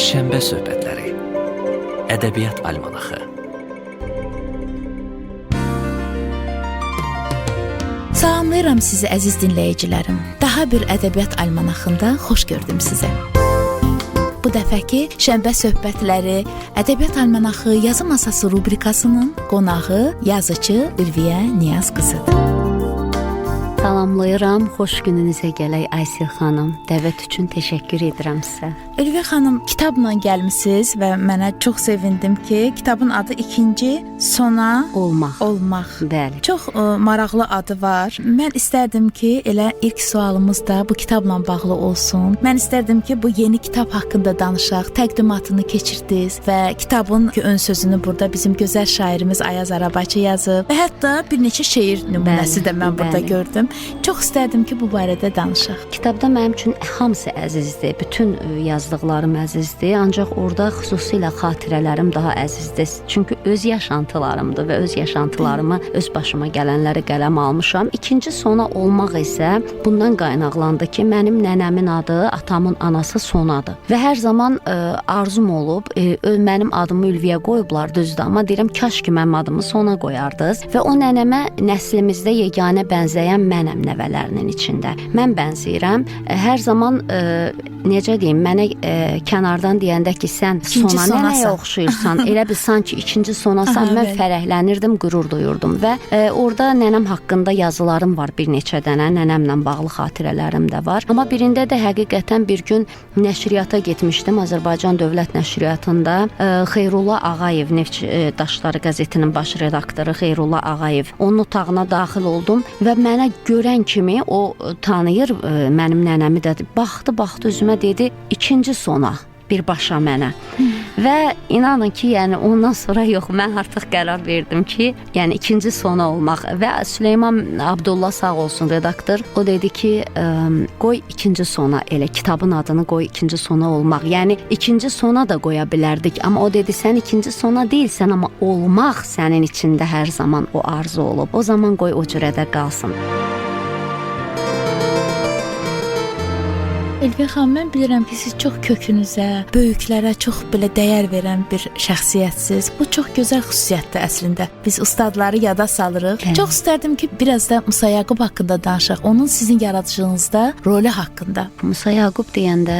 Şənbə söhbətləri, ədəbiyyat almanaxı. Salamlayıram sizi əziz dinləyicilərim. Daha bir ədəbiyyat almanaxında xoş gördüm sizə. Bu dəfəki Şənbə söhbətləri, ədəbiyyat almanaxı yazı masası rubrikasının qonağı yazıcı Ülviyə Niyaz qızıdır. Salamlayıram, xoş gününüzə gələk Aysel xanım. Dəvət üçün təşəkkür edirəm sizə. Ülviyə xanım, kitabla gəlmisiniz və mənə çox sevindim ki, kitabın adı ikinci sona olmaq. Bəli. Çox maraqlı adı var. Mən istərdim ki, elə ilk sualımız da bu kitabla bağlı olsun. Mən istərdim ki, bu yeni kitab haqqında danışaq, təqdimatını keçirdiniz və kitabın ön sözünü burada bizim gözəl şairimiz Ayaz Arabaçı yazıb və hətta bir neçə şeir nümunəsi də mən burada gördüm. Çox istərdim ki, bu barədə danışaq. Kitabda mənim üçün hamısı əzizdir. Bütün yazdıqlarım əzizdir. Ancaq orada xüsusilə xatirələrim daha əzizdir. Çünki öz yaşantılarımdır və öz yaşantılarımı, öz başıma gələnləri qələm almışam. İkinci sona olmaq isə bundan qaynaqlandı ki, mənim nənəmin adı atamın anası Sonadır. Və hər zaman arzum olub, mənim adımı Ülviyə qoyublar, düzdür, amma deyirəm, kaş ki, mənim adımı Sona qoyardınız. Və o nənəmə nəslimizdə yeganə bənzəyən mənəm nəvələrinin içində. Mən bənzəyirəm. Hər zaman necə deyim, mənə kənardan deyəndə ki, sən Sona nənəyə oxşayırsan, elə bir sanki ikinci Sonasan, mən fərəhlənirdim, qürur duyurdum və orada nənəm haqqında yazılarım var bir neçə dənə, nənəmlə bağlı xatirələrim də var. Amma birində də həqiqətən bir gün nəşriyyata getmişdim, Azərbaycan Dövlət Nəşriyyatında Xeyrullah Ağayev, Neft Daşları qəzetinin baş redaktoru Xeyrullah Ağayev, onun otağına daxil oldum və mənə görən kimi o tanıyır mənim nənəmi də, baxdı üzümə dedi, ikinci Sona birbaşa mənə. Və inanın ki, yəni ondan sonra yox, mən artıq qərar verdim ki, yəni ikinci Sona olmaq və Süleyman Abdullah sağ olsun redaktor, o dedi ki, qoy ikinci Sona, elə kitabın adını qoy ikinci Sona olmaq. Yəni ikinci Sona da qoya bilərdik, amma o dedi, sən ikinci Sona deyilsən, amma olmaq sənin içində hər zaman o arzu olub. O zaman qoy o cürədə qalsın. Ülviyə xanım, mən bilirəm ki, siz çox kökünüzə, böyüklərə çox belə dəyər verən bir şəxsiyyətsiniz. Bu çox gözəl xüsusiyyətdir əslində. Biz ustadları yada salırıq. Evet. Çox istərdim ki, biraz da Musa Yaqub haqqında danışaq. Onun sizin yaradıcılığınızda rolu haqqında. Musa Yaqub deyəndə,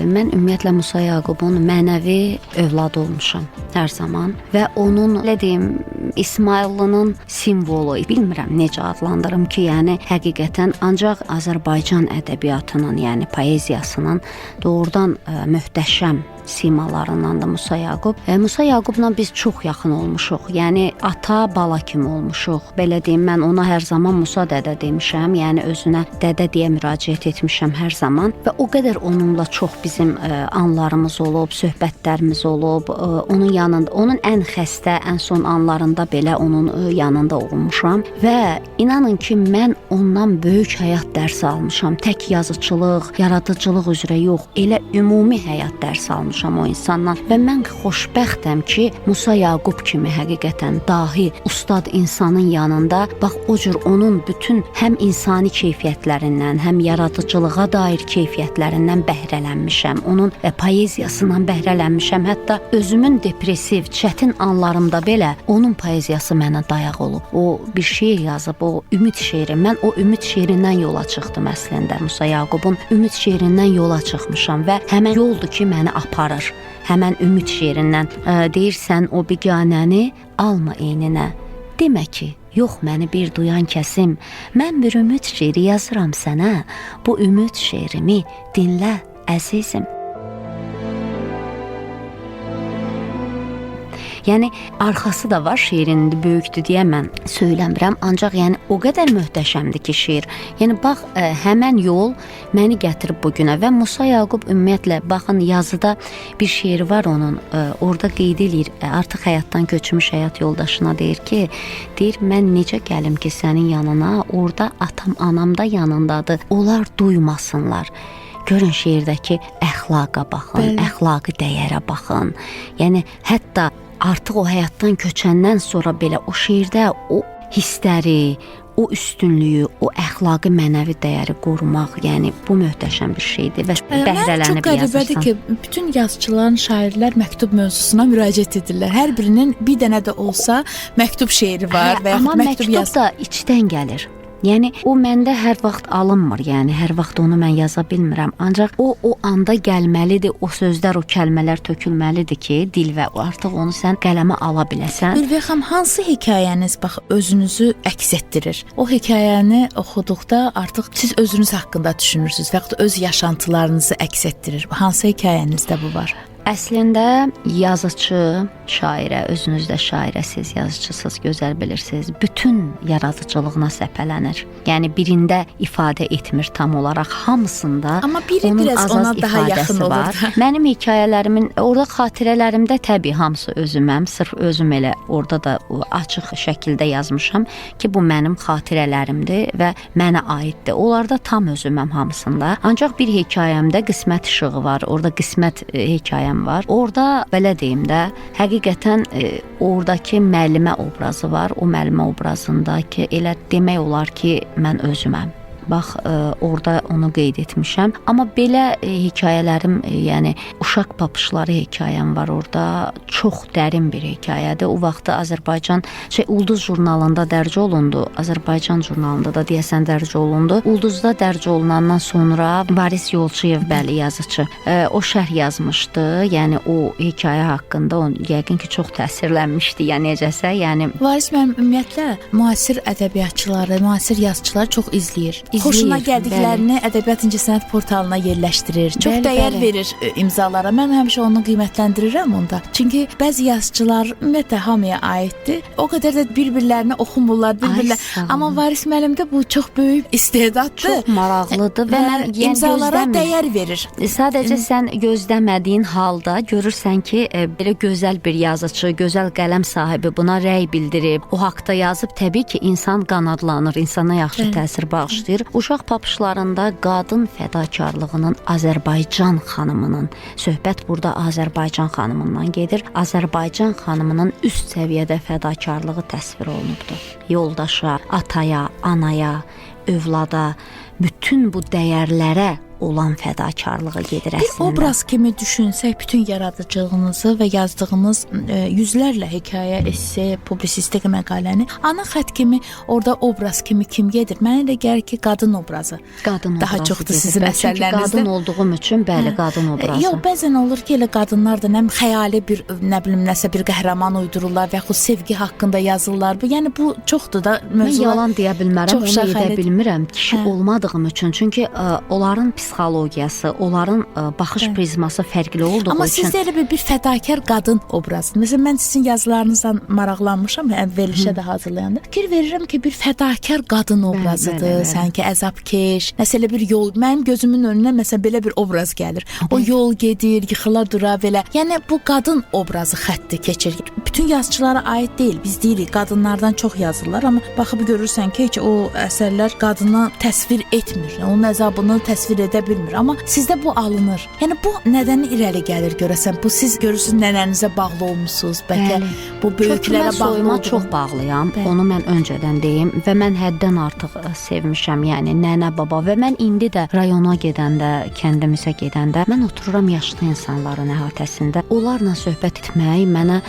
mən ümumiyyətlə Musa Yaqubun mənəvi övladı olmuşam hər zaman və onun, elə deyim, İsmaillının simvolu, bilmirəm necə adlandırım ki, yəni həqiqətən ancaq Azərbaycan ədəbiyyatının, yəni poeziyasının doğrudan möhtəşəm simalarındandır Musa Yaqub. Musa Yaqubla biz çox yaxın olmuşuq. Yəni ata bala kimi olmuşuq. Belə deyim, mən ona hər zaman Musa dədə demişəm. Yəni özünə dədə deyə müraciət etmişəm hər zaman və o qədər onunla çox bizim anlarımız olub, söhbətlərimiz olub. Onun yanında, onun ən xəstə, ən son anlarında belə onun yanında olmuşam və inanın ki, mən ondan böyük həyat dərsi almışam. Tək yazıçılıq, yaradıcılıq üzrə yox, elə ümumi həyat dərsi almışam o insandan və mən xoşbəxtəm ki, Musa Yaqub kimi həqiqətən dahi ustad insanın yanında bax o cür onun bütün həm insani keyfiyyətlərindən, həm yaradıcılığa dair keyfiyyətlərindən bəhrələnmişəm. Onun poeziyasından bəhrələnmişəm. Hətta özümün depressiv, çətin anlarımda belə onun poeziyası mənə dayaq olub. O bir şeir yazıb, o ümid şeiri. Mən o ümid şeirindən yola çıxdım əslində. Musa Yaqubun ümid şeirindən yola çıxmışam və həmən yoldur ki, məni aparır. Həmən ümid şeirindən deyirsən o biganəni alma eyninə. Demə ki, yox məni bir duyan kəsim, mən bir ümid şeiri yazıram sənə. Bu ümid şeirimi dinlə əzizim. Yəni arxası da var, şeirin böyükdür deyə mən söyləmirəm, ancaq yəni o qədər möhtəşəmdir ki şeir. Yəni bax, həmən yol məni gətirib bu günə və Musa Yaqub ümumiyyətlə baxın yazıda bir şeiri var onun, orada qeyd edir, artıq həyatdan köçmüş həyat yoldaşına deyir ki, deyir mən necə gəlim ki sənin yanına, orada atam, anam da yanındadır, onlar duymasınlar. Görün şeirdəki əxlaqa baxın, əxlaqi dəyərə baxın. Yəni hətta artıq o həyatdan köçəndən sonra belə o şeirdə o hissləri, o üstünlüyü, o əxlaqi mənəvi dəyəri qorumaq, yəni bu möhtəşəm bir şeydir və bəhrələnib çox yazırsan. qəribədir ki, bütün yazıçıların, şairlər məktub mövzusuna müraciət edirlər. Hər birinin bir dənə də olsa məktub şeiri var və amma məktub da içdən gəlir. Yəni o məndə hər vaxt alınmır. Yəni hər vaxt onu mən yaza bilmirəm. Ancaq o anda gəlməlidir. O sözlər, o kəlmələr tökülməlidir ki, dil və artıq onu sən qələmə ala biləsən. Ülvi xanım, hansı hekayəniz bax özünüzü əks etdirir? O hekayəni oxuduqda artıq siz özünüz haqqında düşünürsüz və ya öz yaşantılarınızı əks etdirir. Hansı hekayənizdə bu var? Əslində yazıcı, şairə, özünüz də şairəsiz, yazıcısız, gözəl bilirsiniz, bütün yaradıcılığına səpələnir. Yəni birində ifadə etmir tam olaraq, hamısında amma biri onun biraz ona daha yaxın olur var. da. Mənim hekayələrimin, orada xatirələrimdə təbii hamısı özüməm, sırf özüm elə orada da açıq şəkildə yazmışam ki, bu mənim xatirələrimdir və mənə aiddir. Onlarda tam özüməm hamısında. Ancaq bir hekayəmdə qismət işığı var, orada qismət hekayəm var. Orada belə deyim də, həqiqətən oradakı müəllimə obrazı var. O müəllimə obrazındakı elə demək olar ki, mən özüməm. Bax, orada onu qeyd etmişəm. Amma belə hekayələrim, yəni uşaq papışları hekayəm var orada. Çox dərin bir hekayədir. O vaxtda Azərbaycan Ulduz jurnalında dərc olundu. Azərbaycan jurnalında da deyəsən dərc olundu. Ulduzda dərc olunandan sonra Varis Yolçuyev, bəli, yazıcı, o şərh yazmışdı. Yəni o hekayə haqqında o yəqin ki, çox təsirlənmişdi. Yəni necəsə, yəni Varis mənim ümumiyyətlə müasir ədəbiyyatçıları, müasir yazıçıları çox izləyir. Xoşuna gəldiklərini ədəbiyyat incəsənət portalına yerləşdirir. Çox dəyər verir imzalara. Mən həmişə onu qiymətləndirirəm onda. Çünki bəzi yazıçılar ümumiyyətlə hamıya aiddir. O qədər də bir-birlərini oxumurlar, Amma Varis müəllimdə bu çox böyük istedaddır. Çox maraqlıdır və mən imzalara dəyər verir. Sadəcə sən gözləmədiyin halda görürsən ki, belə gözəl bir yazıcı, gözəl qələm sahibi buna rəy bildirib, o haqqda yazıb, təbii ki, insan qanadlanır, insana yaxşı təsir bağışlayır. Uşaq papışlarında qadın fədakarlığının Azərbaycan xanımının, söhbət burada Azərbaycan xanımından gedir. Azərbaycan xanımının üst səviyyədə fədakarlığı təsvir olunubdur. Yoldaşa, ataya, anaya, övlada, bütün bu dəyərlərə olan fədakarlığı gedir əslində. Bir obraz kimi düşünsək, bütün yaradıcılığınızı və yazdığınız yüzlərlə hekayə, esse, publisistika məqaləni, ana xətt kimi orada obraz kimi kim gedir? Mənə elə gəlir ki, qadın obrazı. Qadın daha obrazı çoxdur gedir. sizin əsərlərinizdə. Qadın olduğum üçün, bəli, qadın obrazı. Yox, bəzən olur ki, elə qadınlar da nə xəyali bir, nə bilim, nəsə bir qəhrəman uydururlar və yaxud sevgi haqqında yazırlar. Yəni bu çoxdur da mövzular. Mən yalan deyə bilmərəm, onu edə bilmirəm. Kişi olmadığım üçün. Çünki onların psixologiyası, onların baxış prizması fərqli olduğu Amma üçün. Amma sizdə elə bir fədakar qadın obrazı. Məsələn, mən sizin yazılarınızdan maraqlanmışam, verilişə də hazırlayanda. Fikir verirəm ki, bir fədakar qadın obrazıdır. Sanki əzabkeş, məsələ bir yol, mənim gözümün önünə məsələn belə bir obraz gəlir. O yol gedir, yıxıla dura belə. Yəni bu qadın obrazı xətti keçir. Bütün yazıçılara aid deyil. Biz deyirik, qadınlardan çox yazırlar, amma baxıb görürsən ki, heç o əsərlər qadını təsvir etmir. Onun əzabını təsvir edə bilmir. Amma sizdə bu alınır. Yəni bu nədən irəli gəlir görəsən? Bu siz görürsünüz nənənizə bağlı olmusunuz. Bəlkə bu böyüklərə bağlı soyuma çox bağlıyam. Onu mən öncədən deyim və mən həddən artıq sevmişəm. Yəni nənə, baba və mən indi də rayona gedəndə, kəndimizə gedəndə mən otururam yaşlı insanların əhatəsində. Onlarla söhbət etmək mənə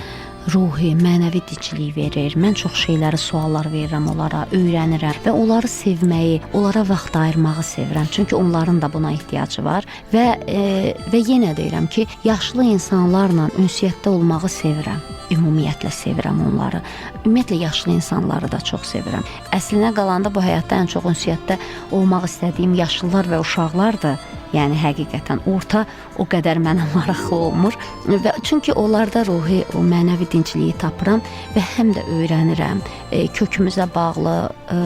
ruhi, mənəvi dinclik verir. Mən çox şeyləri, suallar verirəm onlara, öyrənirəm və onları sevməyi, onlara vaxt ayırmağı sevirəm. Çünki onların da buna ehtiyacı var və yenə deyirəm ki, yaşlı insanlarla ünsiyyətdə olmağı sevirəm. Ümumiyyətlə sevirəm onları. Ümumiyyətlə yaşlı insanları da çox sevirəm. Əslinə qalanda bu həyatda ən çox ünsiyyətdə olmaq istədiyim yaşlılar və uşaqlardır. Yəni həqiqətən orta o qədər mənə maraqlı olmur və çünki onlarda ruhi, o mənəvi dincliyi tapıram və həm də öyrənirəm. Kökümüzə bağlı,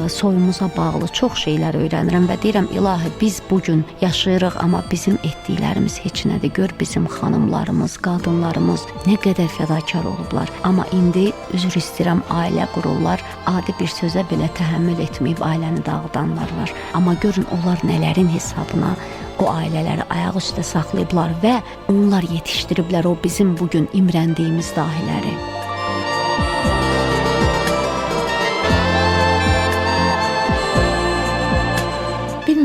soyumuza bağlı çox şeylər öyrənirəm və deyirəm, ilahi biz bu gün yaşayırıq, amma bizim etdiklərimiz heç nədir. Gör bizim xanımlarımız, qadınlarımız nə qədər fədakar olublar. Amma indi üzr istəyirəm, ailə qururlar, adi bir sözə belə təhəmmül etməyib ailəni dağıdanlar var. Amma görün onlar nələrin hesabına o ailələri ayaq üstə saxlayıblar və onlar yetişdiriblər o bizim bugün imrəndiyimiz dahiləri.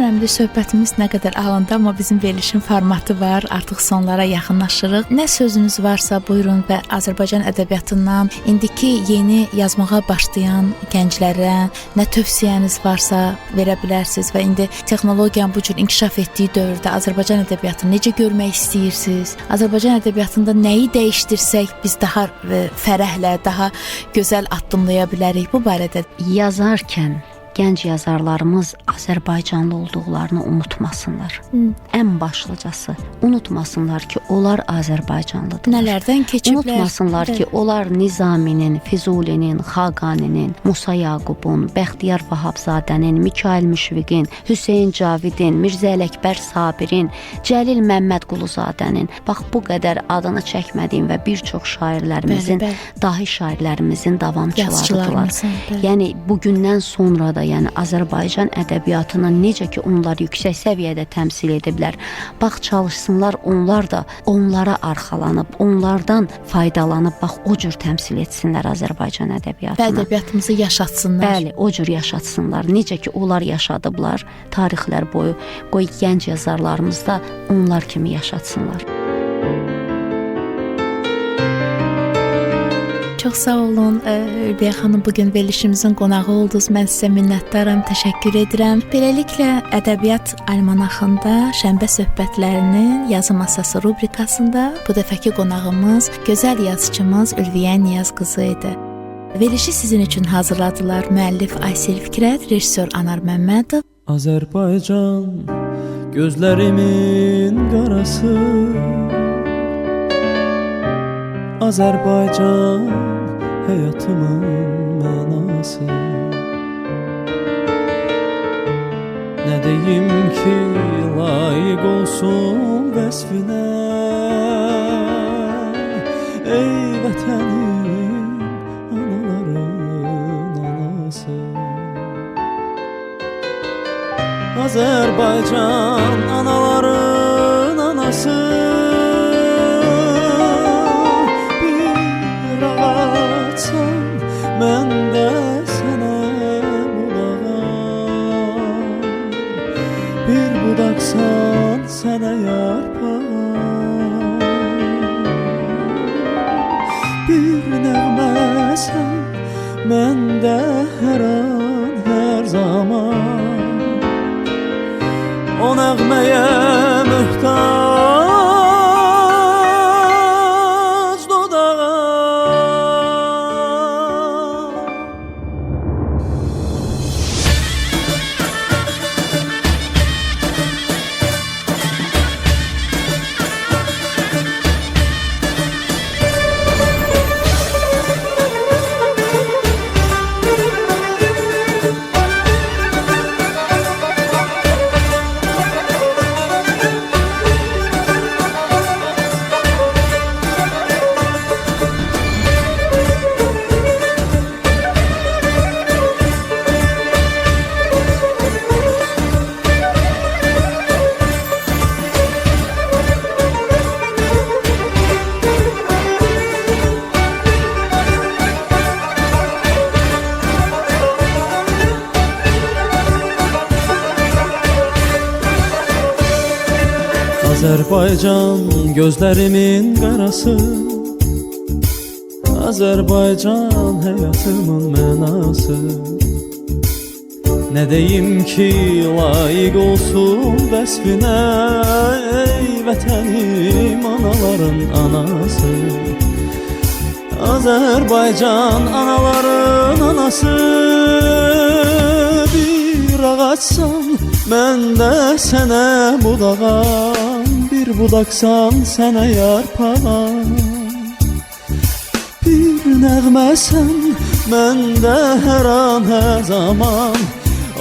Bilmirəm də söhbətimiz nə qədər alındı, amma bizim verilişin formatı var. Artıq sonlara yaxınlaşırıq. Nə sözünüz varsa buyurun və Azərbaycan ədəbiyyatından indiki yeni yazmağa başlayan gənclərə nə tövsiyəniz varsa verə bilərsiniz və indi texnologiyanın bu cür inkişaf etdiyi dövrdə Azərbaycan ədəbiyyatını necə görmək istəyirsiniz? Azərbaycan ədəbiyyatında nəyi dəyişdirsək biz daha fərəhlə, daha gözəl addımlaya bilərik bu barədə? Yazarkən gənc yazarlarımız Azərbaycanlı olduqlarını unutmasınlar. Ən başlıcası unutmasınlar ki, onlar Azərbaycanlıdır. Nələrdən keçiblər? Unutmasınlar ki, onlar Nizaminin, Füzulinin, Xaqaninin, Musa Yaqubun, Bəxtiyar Vahabzadənin, Mikail Müşfiqin, Hüseyn Cavidin, Mirzə Ələkbər Sabirin, Cəlil Məmmədquluzadənin, bax bu qədər adını çəkmədiyim və bir çox şairlərimizin, dahi şairlərimizin davamçılarıdırlar. Yəni bugündən sonra da Azərbaycan ədəbiyyatını necə ki onlar yüksək səviyyədə təmsil ediblər. Bax çalışsınlar, onlar da onlara arxalanıb, onlardan faydalanıb bax o cür təmsil etsinlər Azərbaycan ədəbiyyatını. Və ədəbiyyatımızı yaşatsınlar. Bəli, o cür yaşatsınlar. Necə ki onlar yaşadıblar tarixlər boyu. Qoy gənc yazarlarımız da onlar kimi yaşatsınlar. Çox sağ olun, Ülviyə xanım, bugün verilişimizin qonağı oldunuz. Mən sizə minnətdaram, təşəkkür edirəm. Beləliklə, Ədəbiyyat Almanaxında Şənbə söhbətlərinin yazı masası rubrikasında bu dəfəki qonağımız gözəl yazıçımız Ülviyə Niyaz qızı idi. Verilişi sizin üçün hazırladılar müəllif Aysel Fikrət, rejissor Anar Məmmədov. Azərbaycan gözlərimin qarası, Azərbaycan həyatımın mənası. Nə deyim ki, layiq olsun vəsfinə, ey vətənim, anaların anası. Azərbaycan anaların anası, mən də sənə budağam, bir budaqsan sənə yarpağam, bir nəğməsən mən də hər an, hər zaman o nəğməyə möhtac dodağam. Azərbaycan gözlərimin qarası, Azərbaycan həyatımın mənası. Nə deyim ki, layiq olsun vəsfinə, ey vətənim, anaların anası. Azərbaycan anaların anası, bir ağacsan mən də sənə budağam, bir budaqsan sənə yarpağam, bir nəğməsən mən də hər an, hər zaman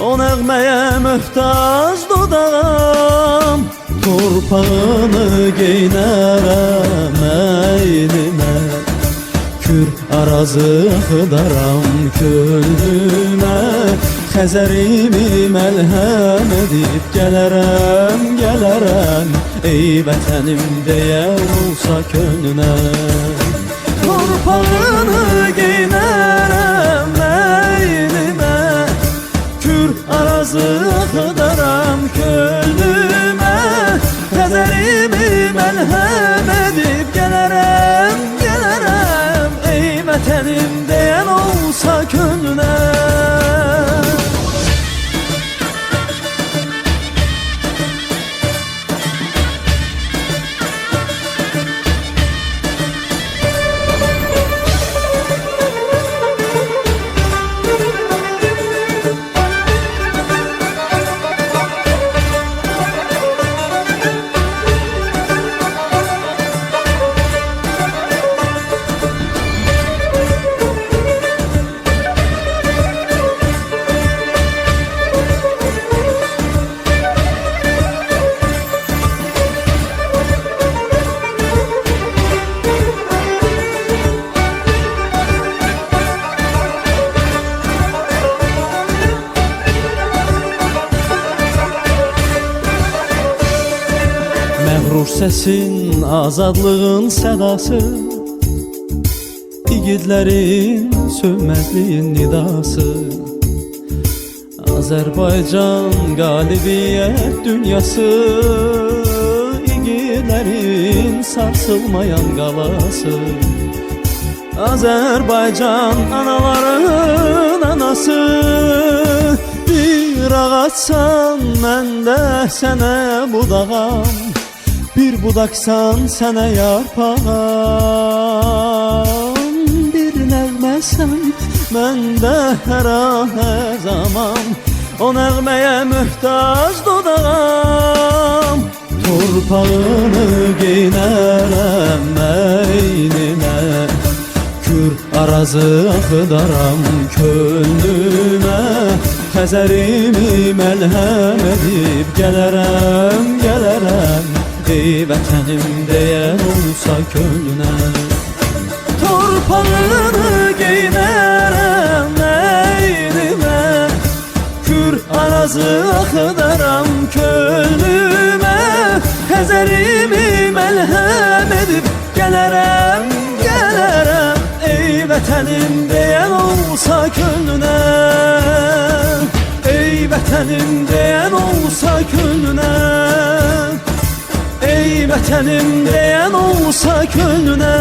o nəğməyə möhtac dodağam. Torpağını geynərəm əynimə, kür arazı axıdaram könlümə, Xəzərimi məlhəm edib gələrəm, gələrəm, ey vətənim deyə olsa könlünə. Torpağını geynərəm əynimə, kür arazı axıdaram könlümə, Duyulur səsin azadlığın sədası, igidlərin sönməzliyin nidası. Azərbaycan qalibiyyət dünyası, igidlərin sarsılmayan qalası. Azərbaycan anaların anası, bir ağaçsan mən də sənə budağam, bir budaqsan sənə yarpağam. Bir nəğməsən mən də hər an hər zaman, o nəğməyə möhtac dodağam. Torpağını geyinərəm əynimə, Kür arazı axıdaram könlümə, Xəzərimi məlhəm edib gələrəm, gələrəm, ey vətənim deyən olsa könlünə. Torpağını geyinərəm əynimə, Kür arazı axıdaram könlümə, Xəzərimi məlhəm edib gələrəm, gələrəm, ey vətənim deyən olsa könlünə. Ey vətənim deyən olsa könlünə, ey vətənim deyən olsa könlünə.